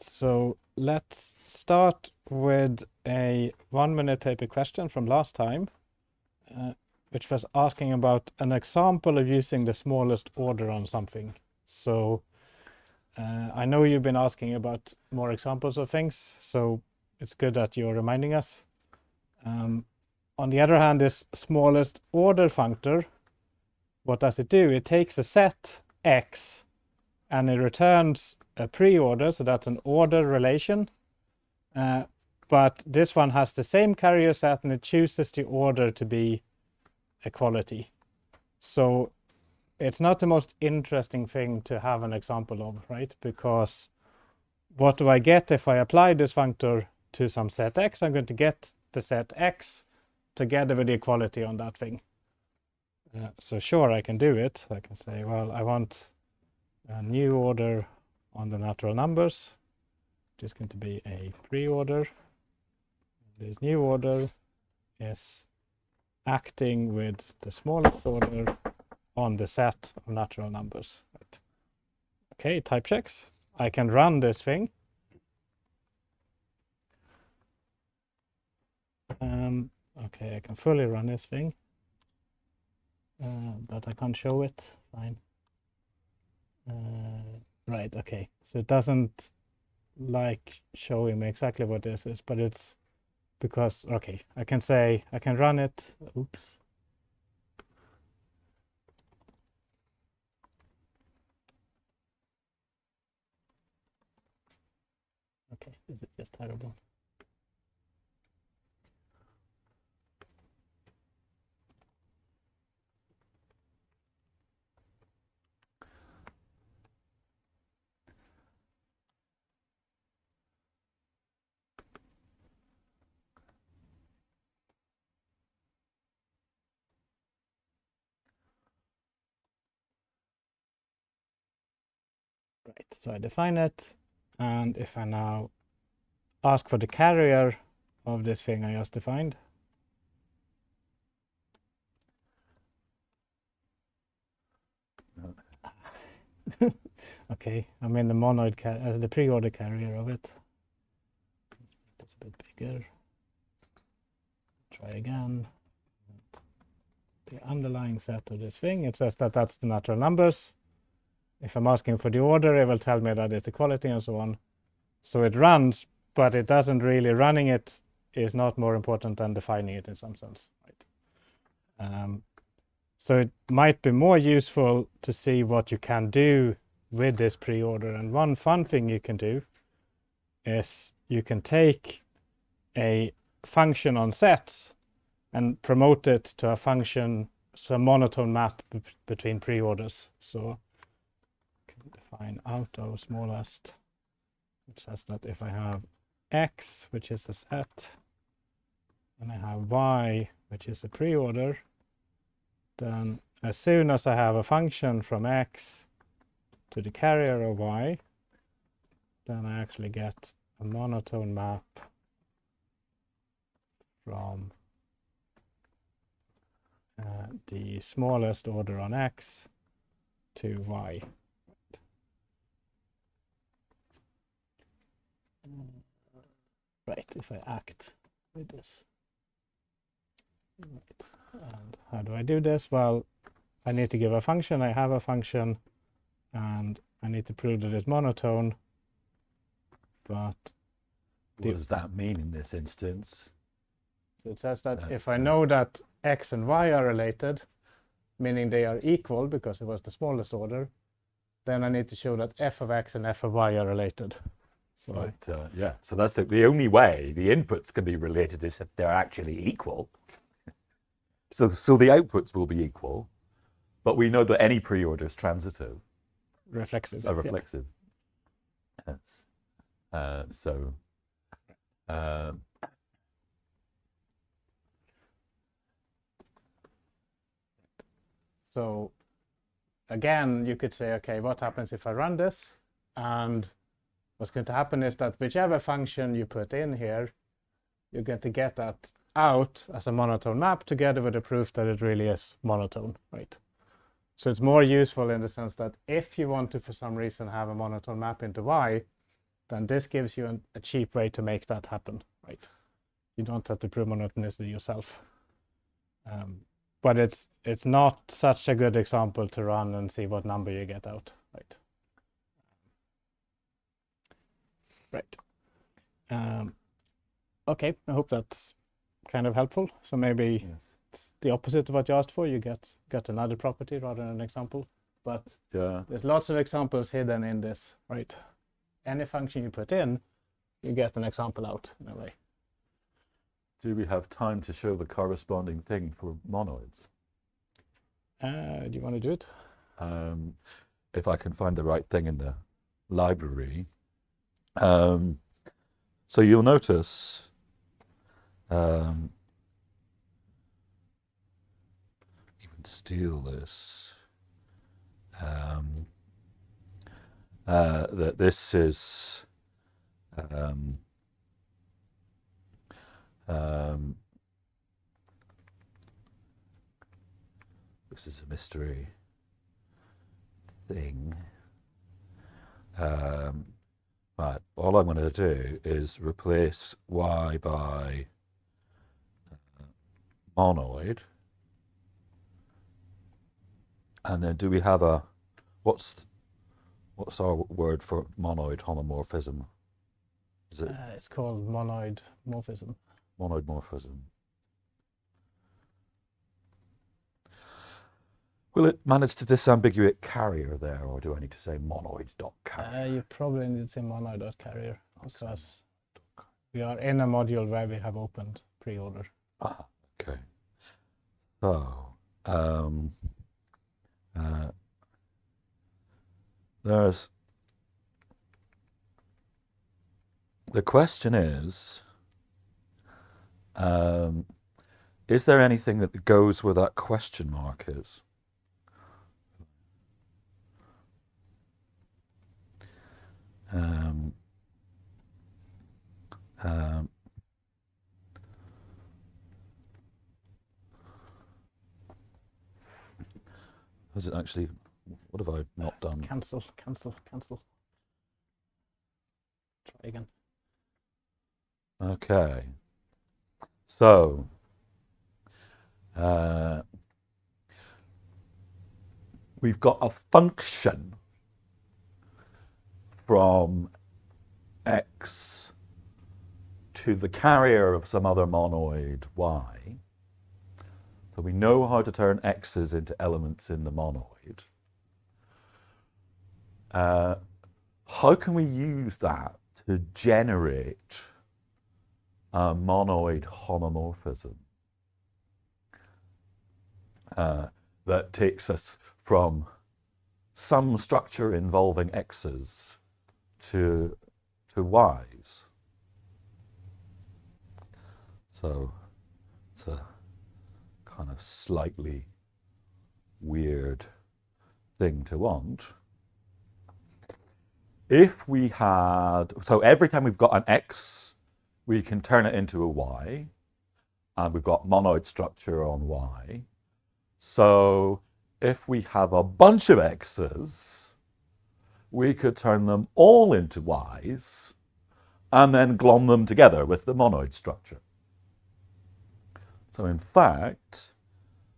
So let's start with a 1-minute paper question from last time, which was asking about an example of using the smallest order on something. So I know you've been asking about more examples of things, so it's good that you're reminding us. On the other hand, this smallest order functor, what does it do? It takes a set X and it returns a pre-order, so that's an order relation. But this one has the same carrier set and it chooses the order to be equality. So it's not the most interesting thing to have an example of, right? Because what do I get if I apply this functor to some set X? I'm going to get the set X together with the equality on that thing. So sure, I can do it. I can say, well, I want a new order on the natural numbers. It's going to be a pre-order. This new order is acting with the smallest order on the set of natural numbers. Right. Okay, type checks. I can run this thing. Okay, I can fully run this thing, but I can't show it. Fine. Right, okay. So it doesn't like showing me exactly what this is, but it's because, okay, I can say, I can run it. Oops. Okay, this is just terrible. Right, so I define it, and if I now ask for the carrier of this thing I just defined, okay, I'm in the monoid as the pre-order carrier of it. That's a bit bigger. Try again. The underlying set of this thing, it says that that's the natural numbers. If I'm asking for the order, it will tell me that it's equality and so on. So it runs, but it doesn't really, running it is not more important than defining it in some sense, right? So it might be more useful to see what you can do with this pre-order. And one fun thing you can do is you can take a function on sets and promote it to a function, so a monotone map between pre-orders. So I can define auto smallest, which says that if I have X, which is a set, and I have Y, which is a pre-order, then as soon as I have a function from X to the carrier of Y, then I actually get a monotone map from the smallest order on X to Y. Right, if I act with this. Right. And how do I do this? Well, I need to give a function. I have a function, and I need to prove that it's monotone. But what does that mean in this instance? So it says that if I know that X and Y are related, meaning they are equal because it was the smallest order, then I need to show that f of X and f of Y are related. So right, yeah, so that's the only way the inputs can be related is if they're actually equal. So the outputs will be equal, but we know that any pre-order is transitive. Reflexive. So reflexive. Yeah. Yes. So again, you could say, okay, what happens if I run this? And what's going to happen is that whichever function you put in here, you're going to get that out as a monotone map together with the proof that it really is monotone, right? So it's more useful in the sense that if you want to, for some reason, have a monotone map into Y, then this gives you a cheap way to make that happen, right? You don't have to prove monotonicity yourself. But it's not such a good example to run and see what number you get out, right? Okay, I hope that's kind of helpful. So maybe it's the opposite of what you asked for. You get another property rather than an example. But there's lots of examples hidden in this, right? Any function you put in, you get an example out in a way. Do we have time to show the corresponding thing for monoids? Do you want to do it? If I can find the right thing in the library. So you'll notice even steal this. That this is this is a mystery thing. Right, all I'm going to do is replace y by monoid. And then do we have a, what's our word for monoid homomorphism? Is it? It's called monoid morphism. Monoid morphism. Will it manage to disambiguate carrier there, or do I need to say monoid.carrier? You probably need to say monoid.carrier because we are in a module where we have opened pre-order. Ah, okay. So, there's the question is there anything that goes where that question mark is? Has it actually, what have I not done? Cancel. Try again. Okay. So, we've got a function from x to the carrier of some other monoid y. So we know how to turn x's into elements in the monoid. How can we use that to generate a monoid homomorphism that takes us from some structure involving x's to y's? So it's a kind of slightly weird thing to want. If we had, so every time we've got an x, we can turn it into a y, and we've got monoid structure on y. So if we have a bunch of x's, we could turn them all into y's and then glom them together with the monoid structure. So in fact,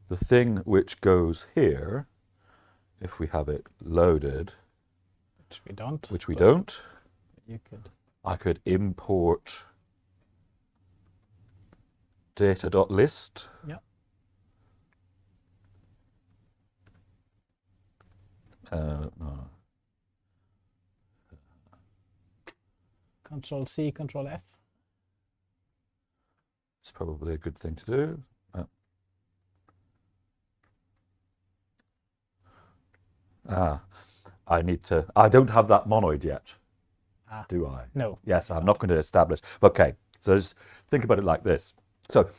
the thing which goes here, if we have it loaded, which we don't, I could import data.list. Yeah. No. Control C, Control F. It's probably a good thing to do. I don't have that monoid yet, do I? No. Yes, I'm not going to establish. Okay, so just think about it like this. So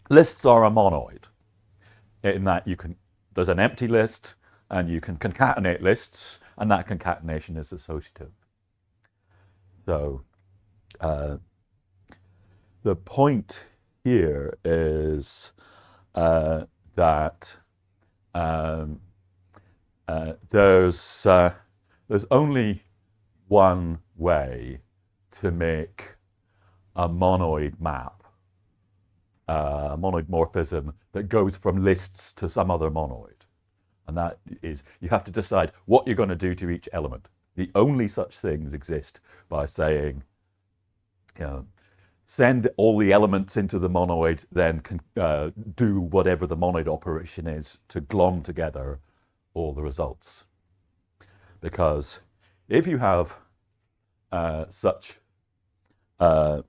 lists are a monoid in that there's an empty list and you can concatenate lists, and that concatenation is associative. So the point here is that there's only one way to make a monoid map, a monoid morphism that goes from lists to some other monoid. And that is, you have to decide what you're going to do to each element. The only such things exist by saying, send all the elements into the monoid, then do whatever the monoid operation is to glom together all the results. Because if you have such a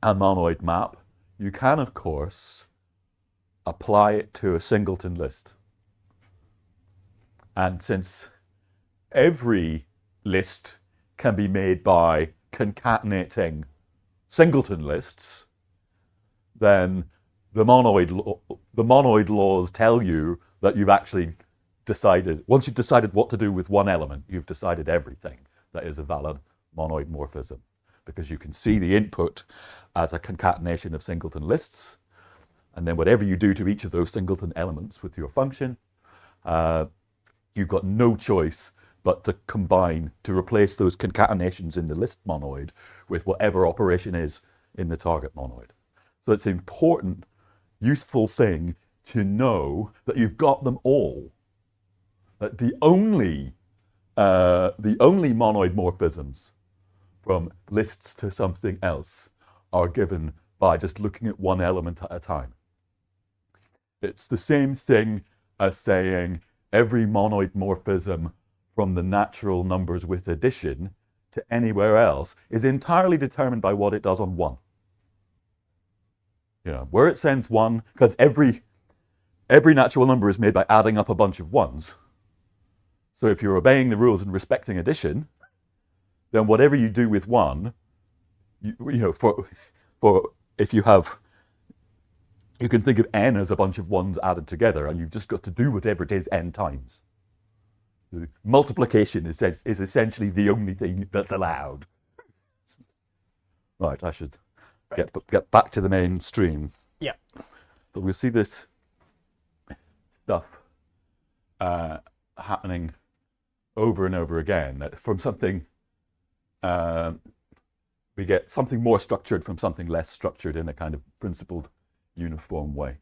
monoid map, you can, of course, apply it to a singleton list. And since every list can be made by concatenating singleton lists, then the monoid laws tell you that you've actually decided, once you've decided what to do with one element, you've decided everything that is a valid monoid morphism, because you can see the input as a concatenation of singleton lists, and then whatever you do to each of those singleton elements with your function, you've got no choice but to combine, to replace those concatenations in the list monoid with whatever operation is in the target monoid. So it's an important, useful thing to know that you've got them all. That the only monoid morphisms from lists to something else are given by just looking at one element at a time. It's the same thing as saying every monoid morphism from the natural numbers with addition to anywhere else is entirely determined by what it does on 1. Where it sends 1, because every natural number is made by adding up a bunch of 1s. So if you're obeying the rules and respecting addition, then whatever you do with 1, for if you have, you can think of n as a bunch of 1s added together, and you've just got to do whatever it is n times. Multiplication is essentially the only thing that's allowed. Right, I should get back to the mainstream. Yeah. But we'll see this stuff happening over and over again. That from something, we get something more structured from something less structured in a kind of principled, uniform way.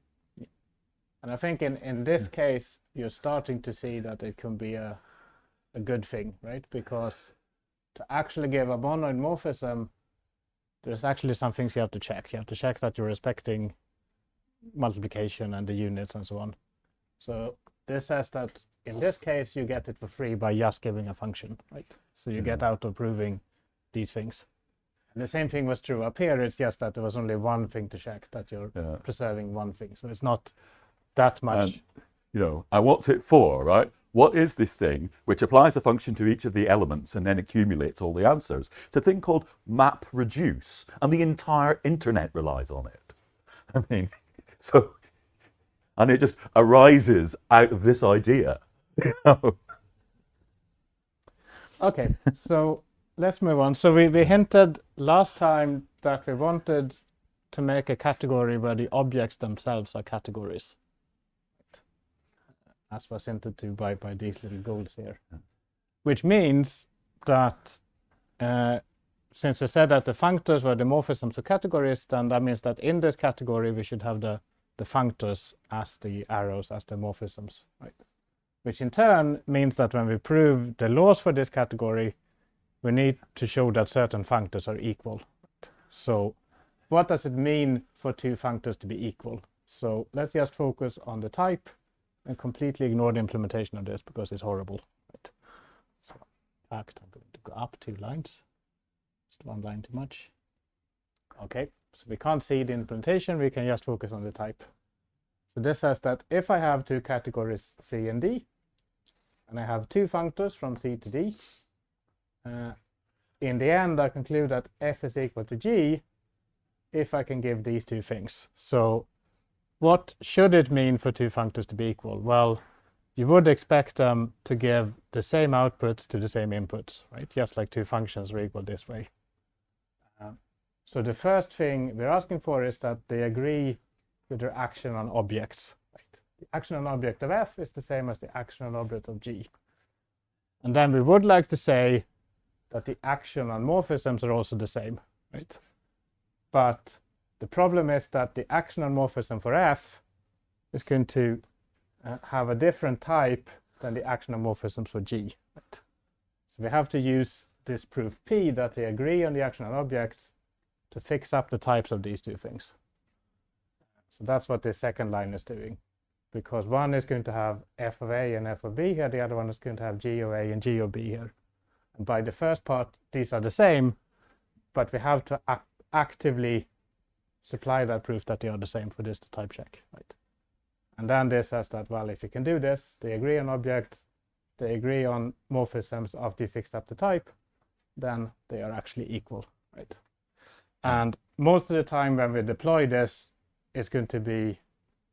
And I think in this case, you're starting to see that it can be a good thing, right? Because to actually give a monoid morphism, there's actually some things you have to check. You have to check that you're respecting multiplication and the units and so on. So this says that in this case, you get it for free by just giving a function, right? So you get out of proving these things. And the same thing was true up here. It's just that there was only one thing to check, that you're preserving one thing. So it's not that much. And what's it for, right? What is this thing which applies a function to each of the elements and then accumulates all the answers? It's a thing called MapReduce, and the entire internet relies on it. I mean, and it just arises out of this idea. Okay, so let's move on. So we hinted last time that we wanted to make a category where the objects themselves are categories, as was hinted to by these little goals here. Which means that since we said that the functors were the morphisms of categories, then that means that in this category we should have the functors as the arrows, as the morphisms, right? Which in turn means that when we prove the laws for this category, we need to show that certain functors are equal. So what does it mean for two functors to be equal? So let's just focus on the type and completely ignore the implementation of this because it's horrible. Right? So in fact, I'm going to go up 2 lines. Just one line too much. Okay, so we can't see the implementation. We can just focus on the type. So this says that if I have two categories C and D, and I have two functors from C to D, in the end I conclude that f is equal to g if I can give these two things. So what should it mean for two functors to be equal? Well, you would expect them to give the same outputs to the same inputs, right? Just like two functions are equal this way. So the first thing we're asking for is that they agree with their action on objects. Right? The action on object of f is the same as the action on object of g. And then we would like to say that the action on morphisms are also the same, right? But the problem is that the action on morphism for f is going to have a different type than the action on morphisms for g, right? So we have to use this proof P that they agree on the action on objects to fix up the types of these two things. So that's what this second line is doing, because one is going to have f of a and f of b here, the other one is going to have g of a and g of b here. And by the first part, these are the same, but we have to actively supply that proof that they are the same for this to type check, right? And then this says that, well, if you can do this, they agree on objects, they agree on morphisms after you fixed up the type, then they are actually equal, right? And most of the time when we deploy this, it's going to be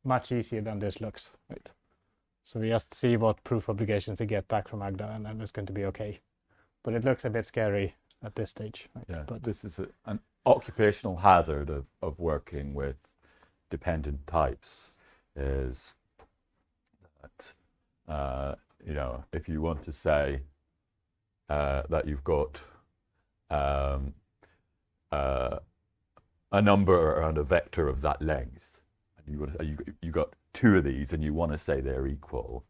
much easier than this looks, right? So we just see what proof obligations we get back from Agda, and then it's going to be okay. But it looks a bit scary at this stage, right? Yeah, but this is an occupational hazard of working with dependent types, is that you know, if you want to say that you've got a number and a vector of that length, and you got two of these, and you want to say they're equal,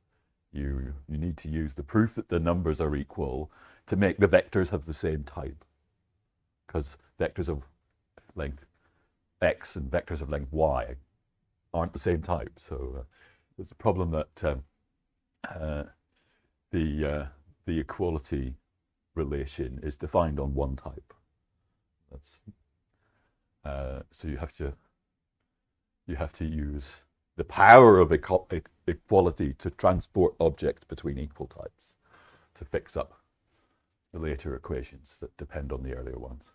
you need to use the proof that the numbers are equal to make the vectors have the same type, because vectors of length x and vectors of length y aren't the same type. So there's a problem that the equality relation is defined on one type. That's so you have to use the power of equality to transport objects between equal types to fix up the later equations that depend on the earlier ones.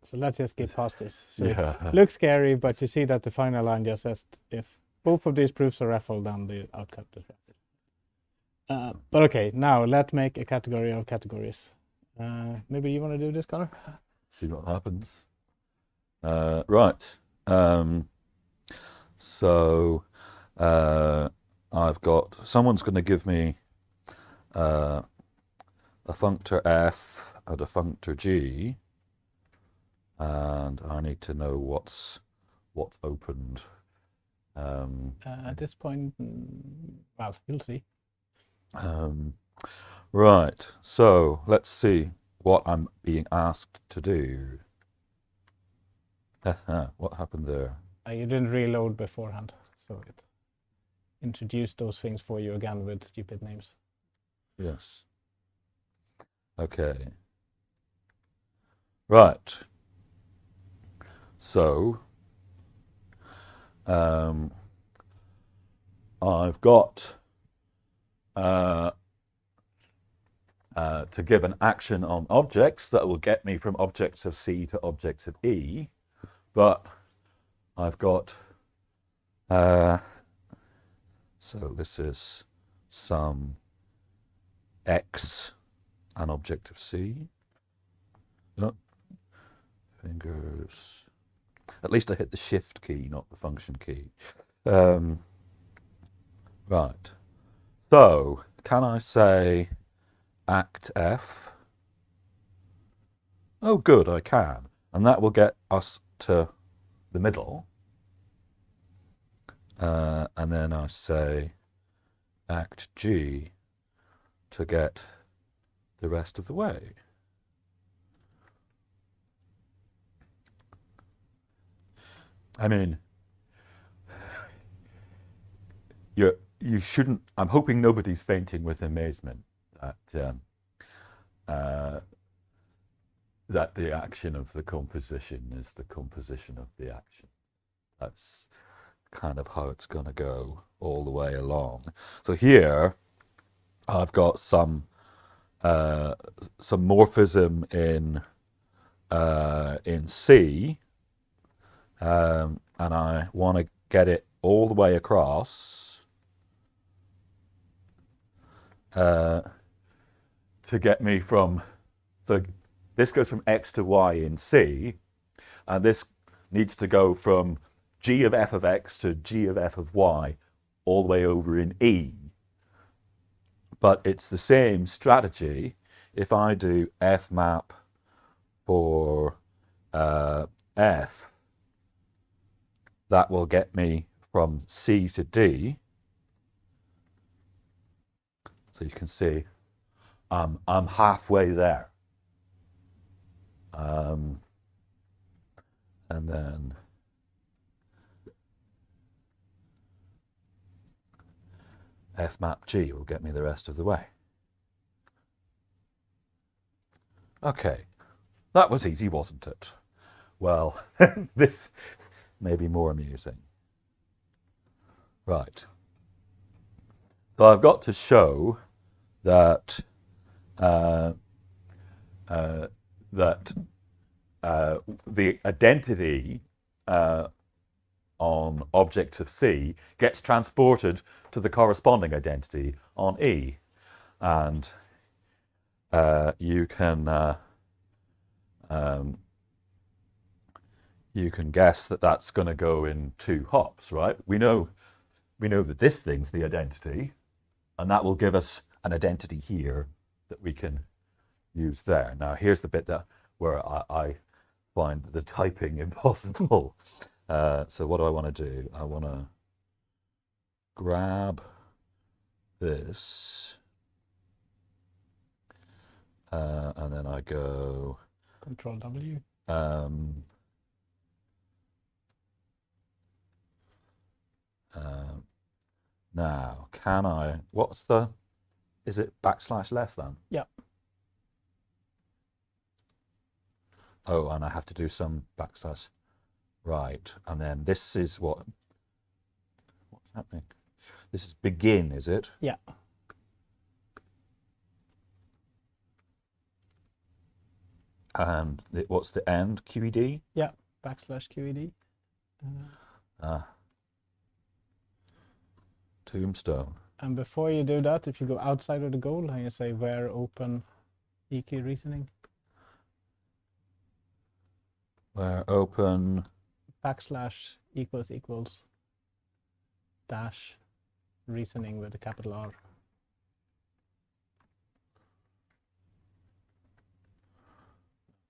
So let's just get past this. So Yeah. it looks scary, but you see that the final line just says if both of these proofs are raffled, then the outcome is raffled. But okay, now let's make a category of categories. Maybe you want to do this, Connor? See what happens. Right. So I've got, someone's going to give me a functor f and a functor g, and I need to know what's opened. At this point, well, you'll see. Right, so let's see what I'm being asked to do. What happened there? You didn't reload beforehand, so it introduced those things for you again with stupid names. Yes. Okay. Right. So I've got to give an action on objects that will get me from objects of C to objects of E, but I've got so this is some X, an object of C. Oh, fingers. At least I hit the shift key, not the function key. Right. So, can I say act F? Oh, good, I can. And that will get us to the middle. And then I say act G to get the rest of the way. I mean, you shouldn't, I'm hoping nobody's fainting with amazement that the action of the composition is the composition of the action. That's kind of how it's going to go all the way along. So here I've got some morphism in C, and I want to get it all the way across to get me from, so this goes from X to Y in C, and this needs to go from G of f of X to G of f of Y all the way over in E. But it's the same strategy. if I do fmap for f, that will get me from C to D. So you can see I'm halfway there. And then fmap G will get me the rest of the way. Okay, that was easy, wasn't it? Well, this may be more amusing. Right. So I've got to show that the identity on object of C gets transported to the corresponding identity on E, and you can guess that that's going to go in 2 hops, right? We know that this thing's the identity, and that will give us an identity here that we can use there. Now, here's the bit where I find the typing impossible. So what do I want to do? I want to grab this, and then I go Control W. Now, is it / less than? Yeah. Oh, and I have to do some /. Right, and then this is what's happening? This is begin, is it? Yeah. And what's the end? QED? Yeah, /QED. Tombstone. And before you do that, if you go outside of the goal and you say where open EQ reasoning. Where open \= dash reasoning with a capital R.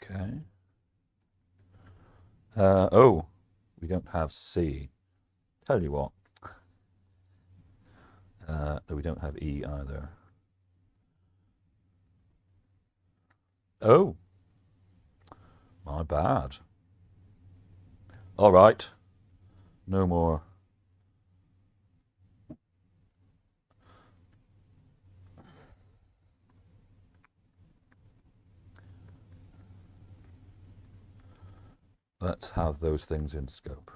Okay. Oh, we don't have C. Tell you what. We don't have E either. Oh, my bad. All right, no more. Let's have those things in scope.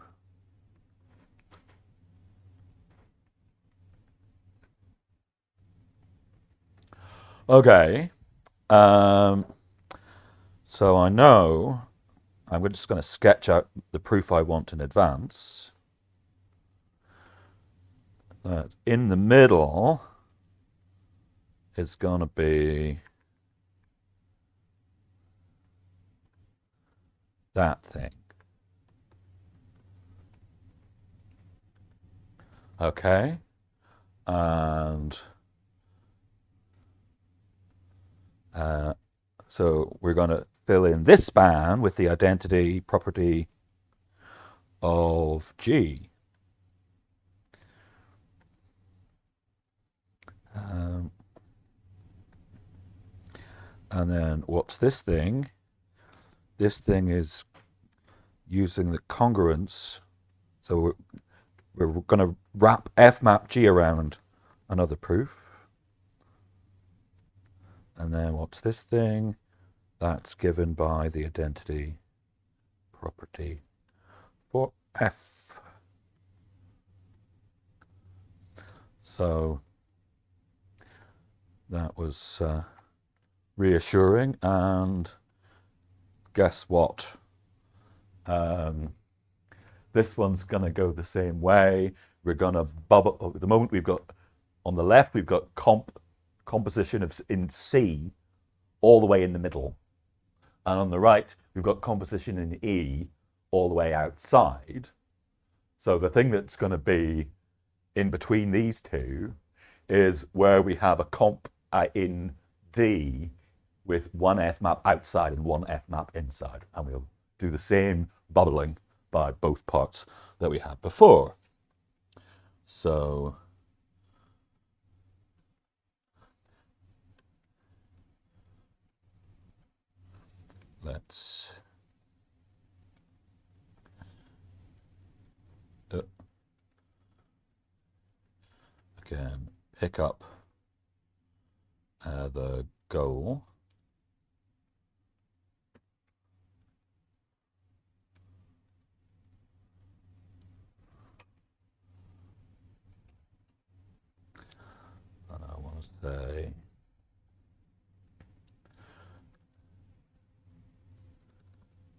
Okay, so I know I'm just going to sketch out the proof I want in advance. That in the middle is going to be that thing. Okay, and so we're going to fill in this span with the identity property of G. And then what's this thing? This thing is using the congruence. So we're going to wrap fmap G around another proof. And then what's this thing? That's given by the identity property for F. So that was reassuring, and guess what? This one's going to go the same way. We're going to bubble. At the moment, we've got on the left, we've got composition in C all the way in the middle. And on the right, we've got composition in E all the way outside. So the thing that's going to be in between these two is where we have a comp in D with one F map outside and one F map inside. And we'll do the same bubbling by both parts that we had before. So let's again pick up the goal. And I want to say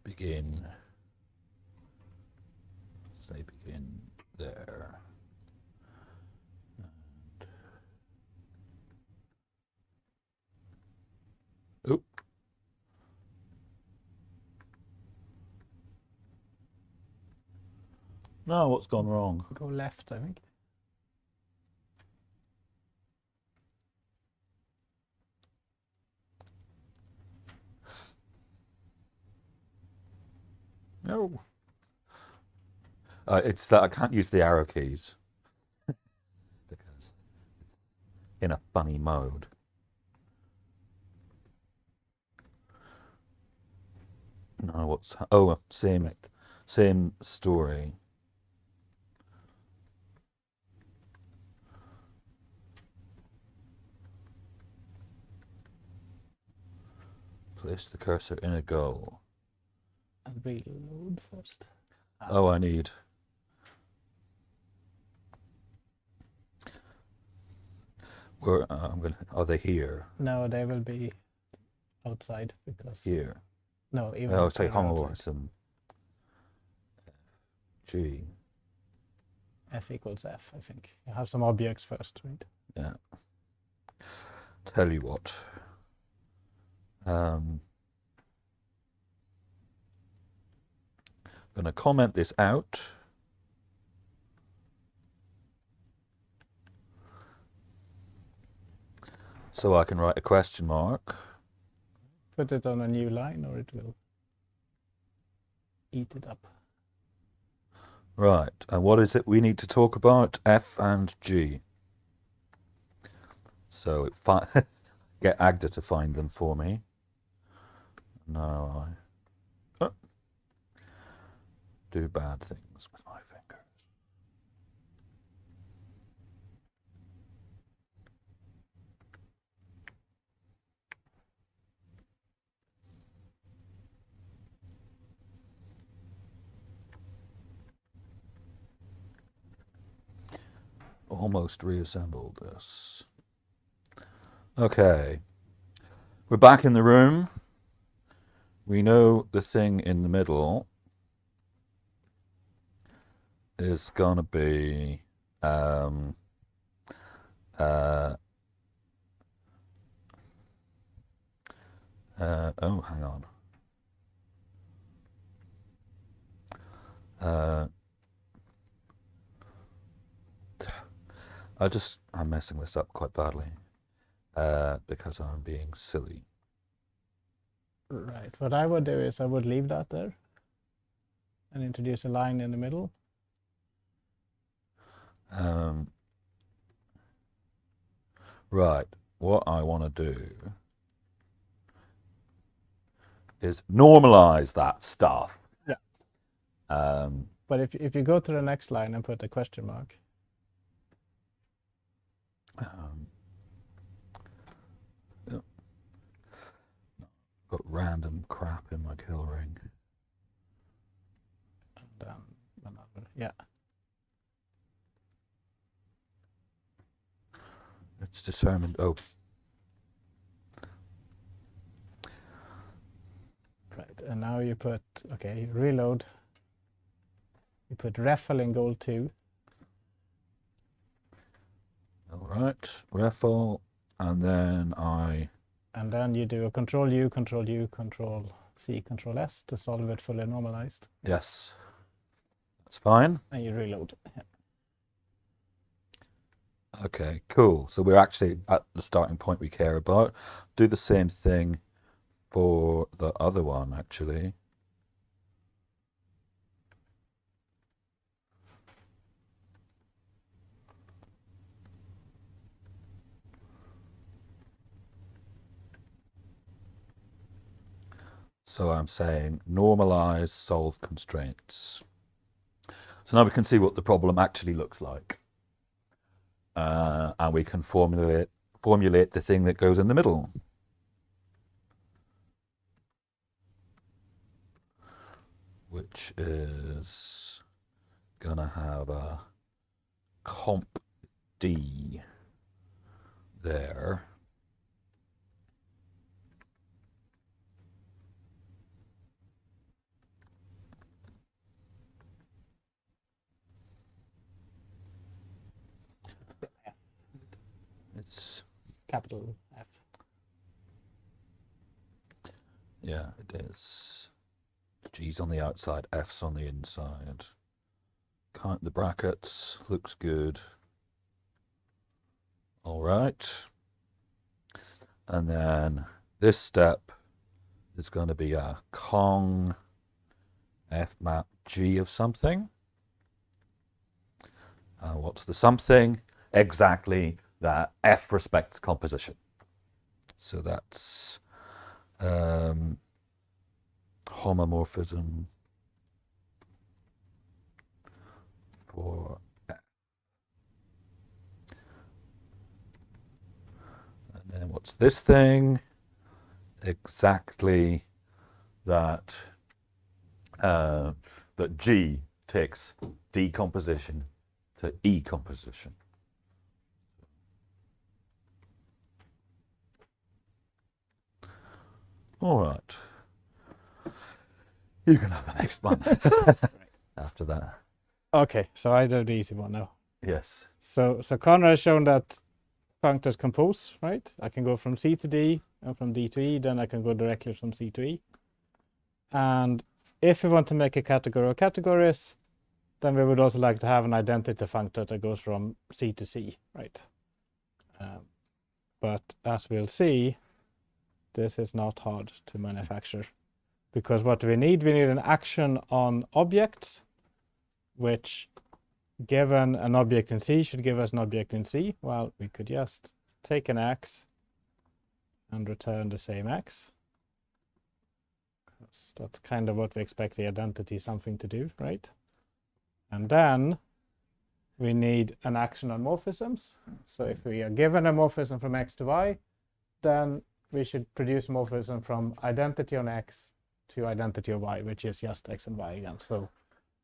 begin, say begin there. And, oop. No, what's gone wrong? Go left, I think. No. It's that I can't use the arrow keys because it's in a funny mode. No, what's same story. Place the cursor in a goal. And reload first. Oh, I need. Where I'm gonna. Are they here? No, they will be outside because Here. no, even. Oh, say further hung outside. or some. G. F equals F, I think. You have some objects first, right? Yeah. Tell you what. I'm going to comment this out. So I can write a question mark. Put it on a new line or it will eat it up. Right. And what is it we need to talk about? F and G. So get Agda to find them for me. Now I do bad things with my fingers. Almost reassembled this. Okay. We're back in the room. We know the thing in the middle is going to be oh, hang on. I'm messing this up quite badly because I'm being silly. Right. What I would do is I would leave that there and introduce a line in the middle. Right. What I want to do is normalize that stuff. Yeah. But if you go to the next line and put a question mark. Got random crap in my kill ring. And another, yeah. It's determined. Oh. Right. And now you put, okay, reload. You put Raffle in goal 2. All right. Raffle. And then And then you do a Control U, Control U, Control C, Control S to solve it fully normalized. Yes. That's fine. And you reload. Yeah. Okay, cool. So we're actually at the starting point we care about. Do the same thing for the other one, actually. So I'm saying normalize, solve constraints. So now we can see what the problem actually looks like. And we can formulate the thing that goes in the middle. Which is gonna have a comp D there. It's Capital F. Yeah, it is. G's on the outside, F's on the inside. Count the brackets, looks good. All right. And then this step is going to be a Cong F map G of something. What's the something? Exactly that F respects composition. So that's homomorphism for F. And then what's this thing? Exactly that that G takes decomposition to E composition. All right. You can have the next one after that. Okay, so I do the easy one now. Yes. So Conrad has shown that functors compose, right? I can go from C to D and from D to E, then I can go directly from C to E. And if we want to make a category of categories, then we would also like to have an identity functor that goes from C to C, right? But as we'll see, this is not hard to manufacture, because what we need an action on objects, which given an object in C should give us an object in C. Well, we could just take an X and return the same X. That's kind of what we expect the identity something to do, right? And then we need an action on morphisms. So if we are given a morphism from X to Y, then we should produce morphism from identity on X to identity of Y, which is just X and Y again. So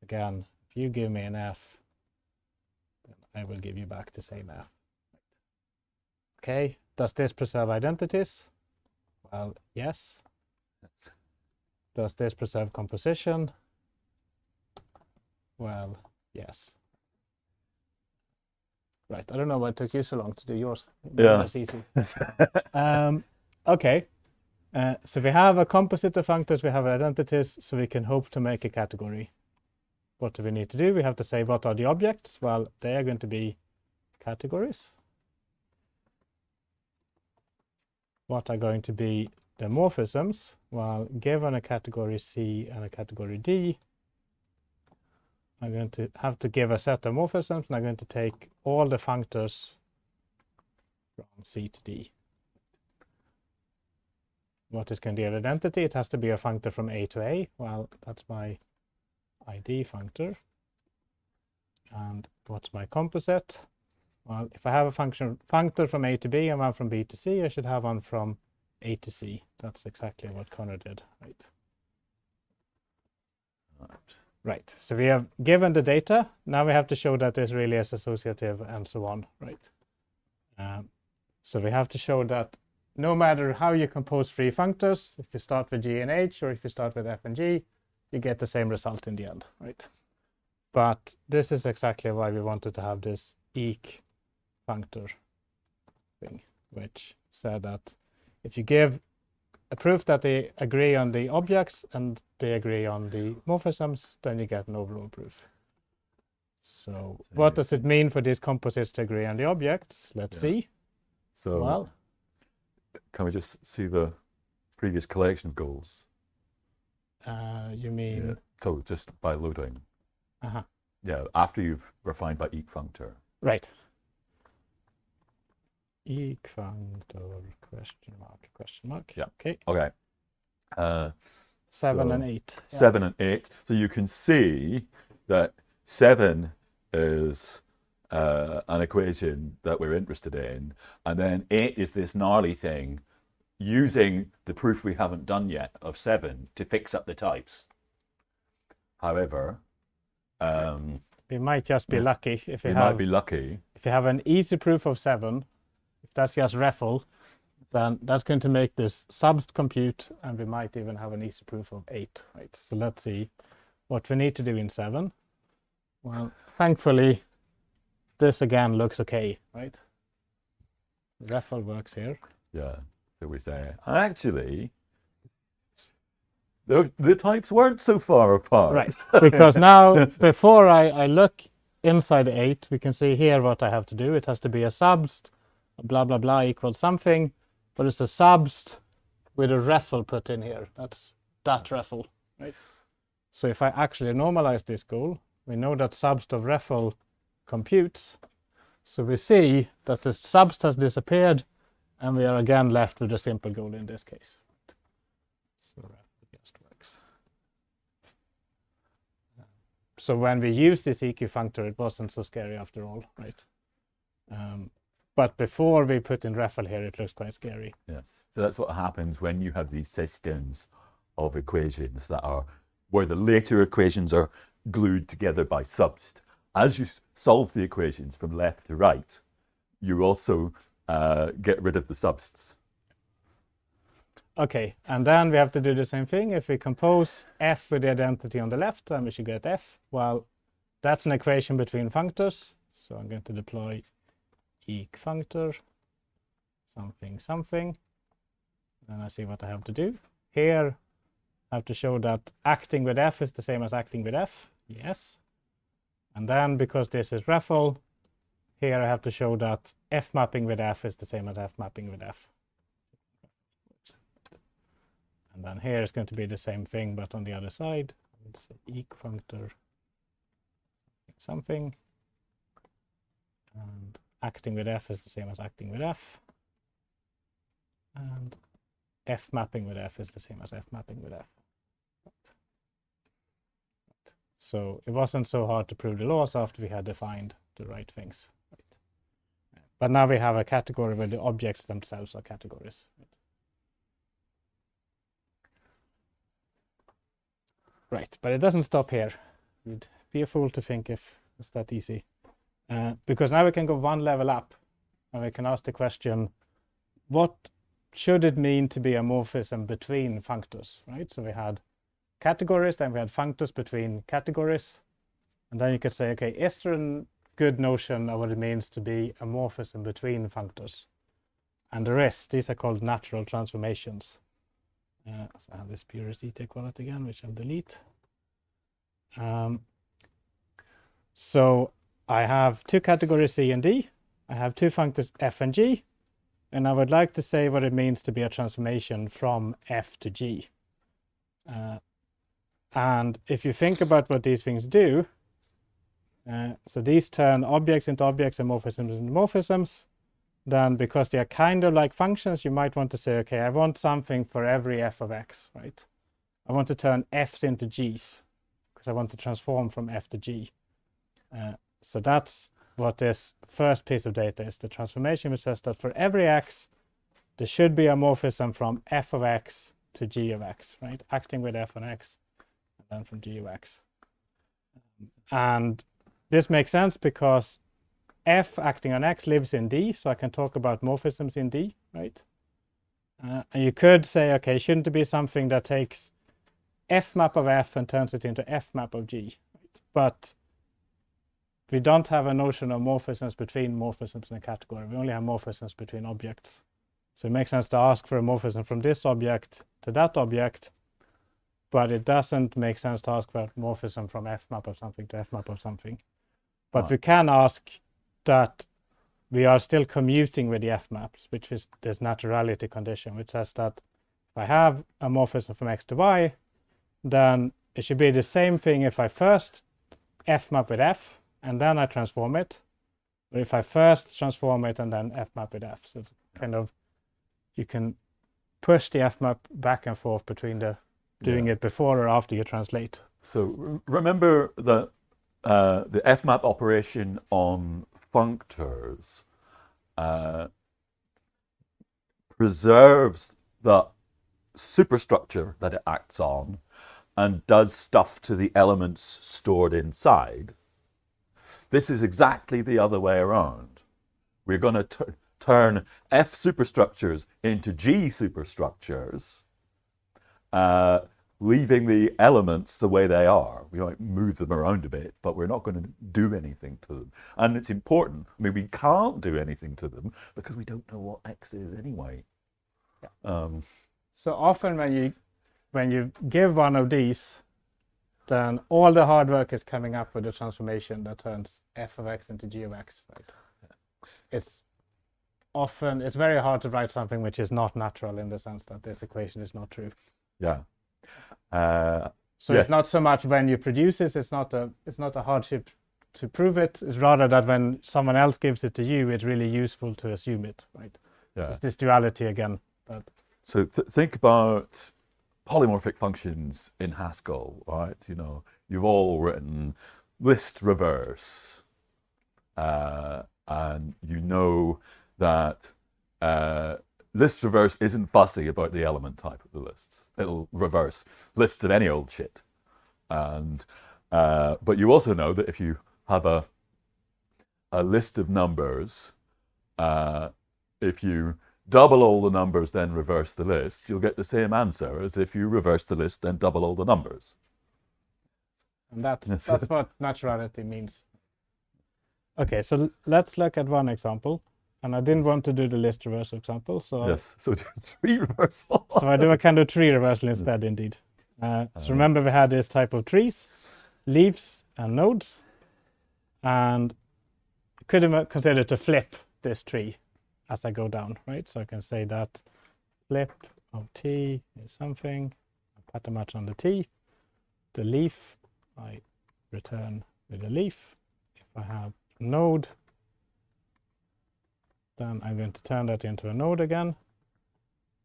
again, if you give me an F, then I will give you back the same F. Okay, does this preserve identities? Well, yes. Does this preserve composition? Well, yes. Right, I don't know why it took you so long to do yours. Yeah. That's easy. Okay, so we have a composite of functors, we have identities, so we can hope to make a category. What do we need to do? We have to say what are the objects? Well, they are going to be categories. What are going to be the morphisms? Well, given a category C and a category D, I'm going to have to give a set of morphisms, and I'm going to take all the functors from C to D. What is going to be an identity? It has to be a functor from A to A. Well, that's my ID functor. And what's my composite? Well, if I have a functor from A to B and one from B to C, I should have one from A to C. That's exactly what Connor did, right? Right, so we have given the data. Now we have to show that this really is associative and so on, right? So we have to show that no matter how you compose three functors, if you start with G and H or if you start with F and G, you get the same result in the end, right? But this is exactly why we wanted to have this eq functor thing, which said that if you give a proof that they agree on the objects and they agree on the morphisms, then you get an overall proof. So what does it mean for these composites to agree on the objects? Let's see. So well, can we just see the previous collection of goals. You mean? Yeah. So just by loading. Uh-huh. Yeah, after you've refined by eq functor. Right. Eq functor question mark. Yeah. Okay. Okay. 7 so and 8. Yeah. 7 and 8. So you can see that 7 is an equation that we're interested in, and then 8 is this gnarly thing using the proof we haven't done yet of 7 to fix up the types. However, we might just be yes, lucky if we might be lucky. If you have an easy proof of 7, if that's just REFL, then that's going to make this subst compute, and we might even have an easy proof of 8. Right. So let's see what we need to do in 7. Well, thankfully, this again looks okay, right? REFL works here. Yeah. So we say, actually, the types weren't so far apart. Right. Because now, before I look inside 8, we can see here what I have to do. It has to be a subst, blah, blah, blah, equals something. But it's a subst with a REFL put in here. That's that REFL, right? So if I actually normalize this goal, we know that subst of REFL computes. So we see that the subst has disappeared, and we are again left with a simple goal in this case. So REFL just works. So when we used this EQ functor, it wasn't so scary after all, right? But before we put in REFL here, it looks quite scary. Yes. So that's what happens when you have these systems of equations that are where the later equations are glued together by subst. As you solve the equations from left to right, you also get rid of the substs. Okay, and then we have to do the same thing. If we compose f with the identity on the left, then we should get f. Well, that's an equation between functors. So I'm going to deploy eq functor, something. And I see what I have to do. Here, I have to show that acting with f is the same as acting with f. Yes. And then, because this is REFL, here I have to show that f mapping with f is the same as f mapping with f. And then here is going to be the same thing, but on the other side. Let's say eq functor, something. And acting with f is the same as acting with f. And f mapping with f is the same as f mapping with f. So it wasn't so hard to prove the laws after we had defined the right things. Right. But now we have a category where the objects themselves are categories. Right, but it doesn't stop here. You'd be a fool to think if it's that easy. Because now we can go one level up, and we can ask the question, what should it mean to be a morphism between functors, right? So we had categories, then we had functors between categories. And then you could say, okay, is there a good notion of what it means to be a morphism between functors? And the rest, these are called natural transformations. So I have this pure zeta equality again, which I'll delete. So I have two categories C and D. I have two functors f and g. And I would like to say what it means to be a transformation from f to g. And if you think about what these things do, so these turn objects into objects and morphisms into morphisms. Then because they are kind of like functions, you might want to say, okay, I want something for every f of x, right? I want to turn f's into g's because I want to transform from f to g. So that's what this first piece of data is, the transformation, which says that for every x, there should be a morphism from f of x to g of x, right? Acting with f on x, and then from g of x. And this makes sense because f acting on x lives in D, so I can talk about morphisms in D, right? And you could say, okay, shouldn't it be something that takes f map of f and turns it into f map of g? Right? But we don't have a notion of morphisms between morphisms in a category. We only have morphisms between objects. So it makes sense to ask for a morphism from this object to that object, but it doesn't make sense to ask for a morphism from f map of something to f map of something. But we can ask that we are still commuting with the f maps, which is this naturality condition, which says that if I have a morphism from x to y, then it should be the same thing if I first fmap with f and then I transform it, or if I first transform it and then fmap with f. So it's kind of, you can push the fmap back and forth between the doing it before or after you translate. So remember that the fmap operation on functors preserves the superstructure that it acts on and does stuff to the elements stored inside. This is exactly the other way around. We're going to turn F superstructures into G superstructures, leaving the elements the way they are. We might move them around a bit, but we're not going to do anything to them. And it's important. I mean, we can't do anything to them because we don't know what X is anyway. Yeah. So often when you give one of these, then all the hard work is coming up with a transformation that turns f of x into g of x, right? Yeah. It's very hard to write something which is not natural in the sense that this equation is not true. Yeah. So yes. It's not so much when you produce it, it's not a hardship to prove it. It's rather that when someone else gives it to you, it's really useful to assume it, right? Yeah. It's this duality again. So think about polymorphic functions in Haskell, right? You know, you've all written list reverse, and you know that list reverse isn't fussy about the element type of the lists. It'll reverse lists of any old shit. And but you also know that if you have a list of numbers, if you double all the numbers, then reverse the list, you'll get the same answer as if you reverse the list, then double all the numbers. And that's what naturality means. Okay, so let's look at one example. And I didn't want to do the list reversal example, so yes, so tree reversal. So I do a kind of tree reversal instead, indeed. So remember we had this type of trees, leaves and nodes, and could have considered to flip this tree as I go down, right? So I can say that flip of t is something, I pattern match on the t, the leaf, I return with a leaf. If I have a node, then I'm going to turn that into a node again. I'm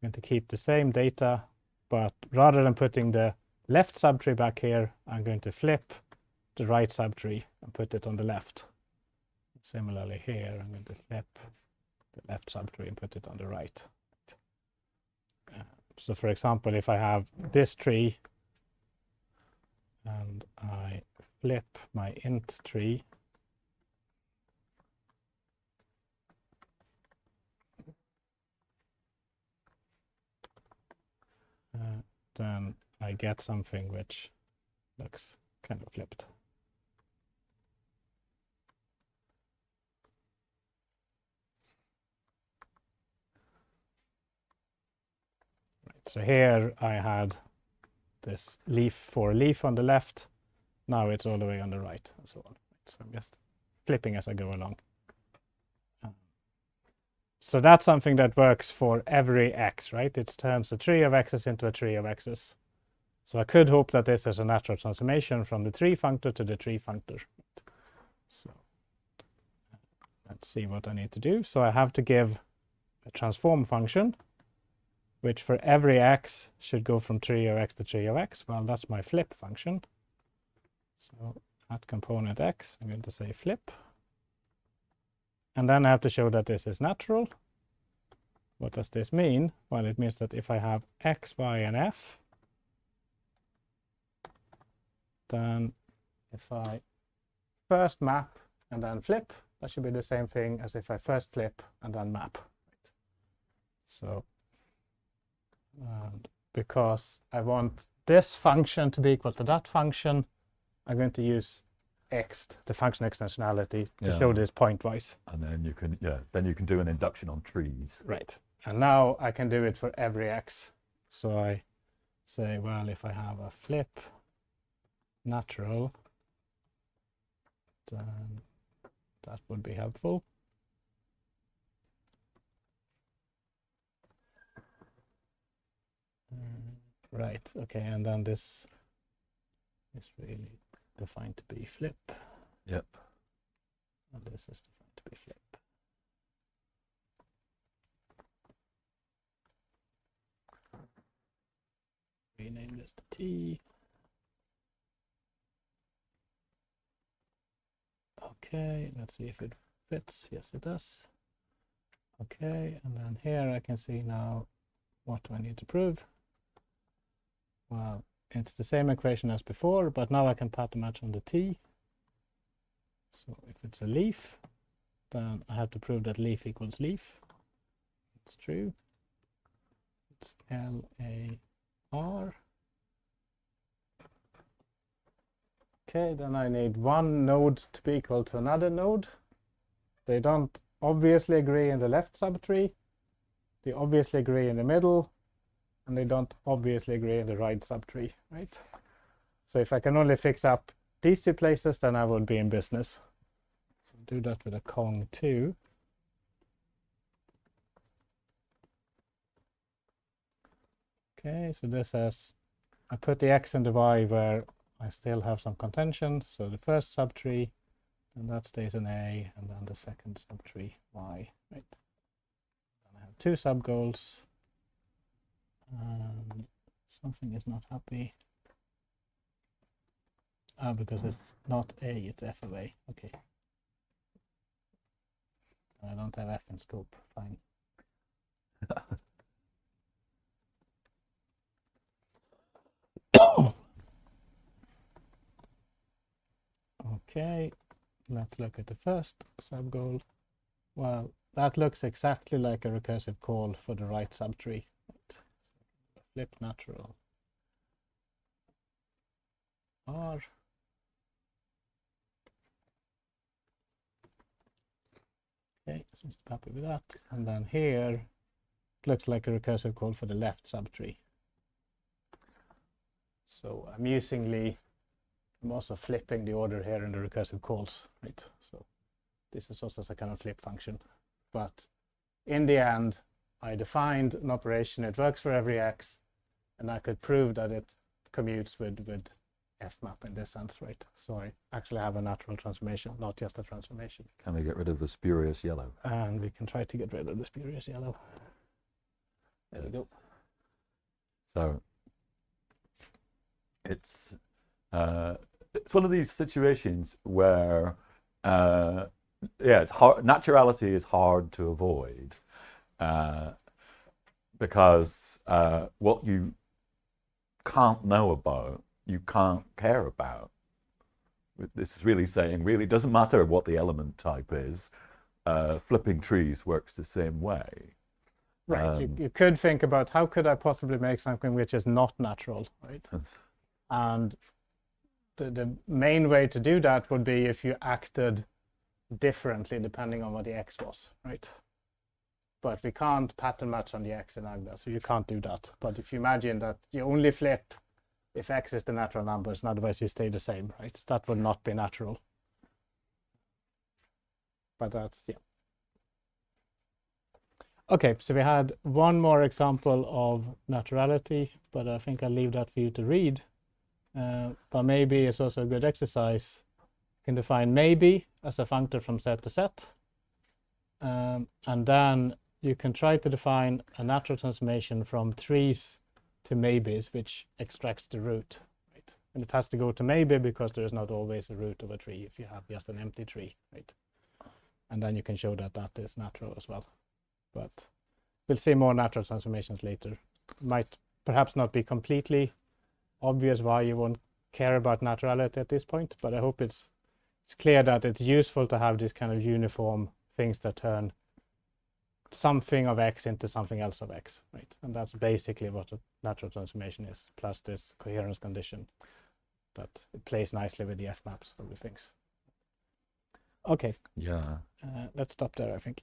going to keep the same data, but rather than putting the left subtree back here, I'm going to flip the right subtree and put it on the left. Similarly here, I'm going to flip the left subtree and put it on the right. So for example, if I have this tree and I flip my int tree, then I get something which looks kind of flipped. So here I had this leaf for a leaf on the left. Now it's all the way on the right and so on. So I'm just flipping as I go along. So that's something that works for every x, right? It turns a tree of x's into a tree of x's. So I could hope that this is a natural transformation from the tree functor to the tree functor. So let's see what I need to do. So I have to give a transform function, which for every x should go from tree of x to tree of x. Well, that's my flip function. So at component x, I'm going to say flip. And then I have to show that this is natural. What does this mean? Well, it means that if I have x, y, and f, then if I first map and then flip, that should be the same thing as if I first flip and then map. Right? So because I want this function to be equal to that function, I'm going to use ext, the function extensionality, to show this pointwise. And then you can do an induction on trees. Right. And now I can do it for every x. So I say, well, if I have a flip natural, then that would be helpful. Right, okay, and then this is really defined to be flip. Yep. And this is defined to be flip. Rename this to T. Okay, let's see if it fits. Yes, it does. Okay, and then here I can see now what do I need to prove? Well, it's the same equation as before, but now I can pattern match on the T. So if it's a leaf, then I have to prove that leaf equals leaf. It's true. It's LAR. Okay, then I need one node to be equal to another node. They don't obviously agree in the left subtree. They obviously agree in the middle, and they don't obviously agree in the right subtree, right? So if I can only fix up these two places, then I would be in business. So do that with a Kong 2. Okay, so this has, I put the X and the Y where I still have some contention. So the first subtree, and that stays in A, and then the second subtree Y, right? And I have two subgoals. Something is not happy. Because it's not A, it's F of A. Okay. I don't have F in scope. Fine. Okay, let's look at the first subgoal. Well, that looks exactly like a recursive call for the right subtree. Right. So flip natural R. Okay, so I'm happy with that. And then here, it looks like a recursive call for the left subtree. So amusingly, I'm also flipping the order here in the recursive calls, right? So this is also a kind of flip function. But in the end, I defined an operation. It works for every X, and I could prove that it commutes with fmap in this sense, right? So I actually have a natural transformation, not just a transformation. Can we get rid of the spurious yellow? And we can try to get rid of the spurious yellow. There we go. So it's one of these situations where it's hard. Naturality is hard to avoid because what you can't know about, you can't care about. This is really saying, really doesn't matter what the element type is. Flipping trees works the same way. Right. You could think about how could I possibly make something which is not natural, right? And the main way to do that would be if you acted differently depending on what the X was, right? But we can't pattern match on the X in Agda, so you can't do that. But if you imagine that you only flip if X is the natural numbers, and otherwise you stay the same, right? That would not be natural. But that's, yeah. Okay, so we had one more example of naturality, but I think I'll leave that for you to read. But maybe it's also a good exercise. You can define maybe as a functor from set to set. And then you can try to define a natural transformation from trees to maybes, which extracts the root, right? And it has to go to maybe because there is not always a root of a tree if you have just an empty tree, right? And then you can show that that is natural as well. But we'll see more natural transformations later. It might perhaps not be completely obvious why you won't care about naturality at this point, but I hope it's clear that it's useful to have these kind of uniform things that turn something of X into something else of X, right? And that's basically what a natural transformation is, plus this coherence condition that it plays nicely with the F maps of the things. Okay. Yeah. Let's stop there, I think.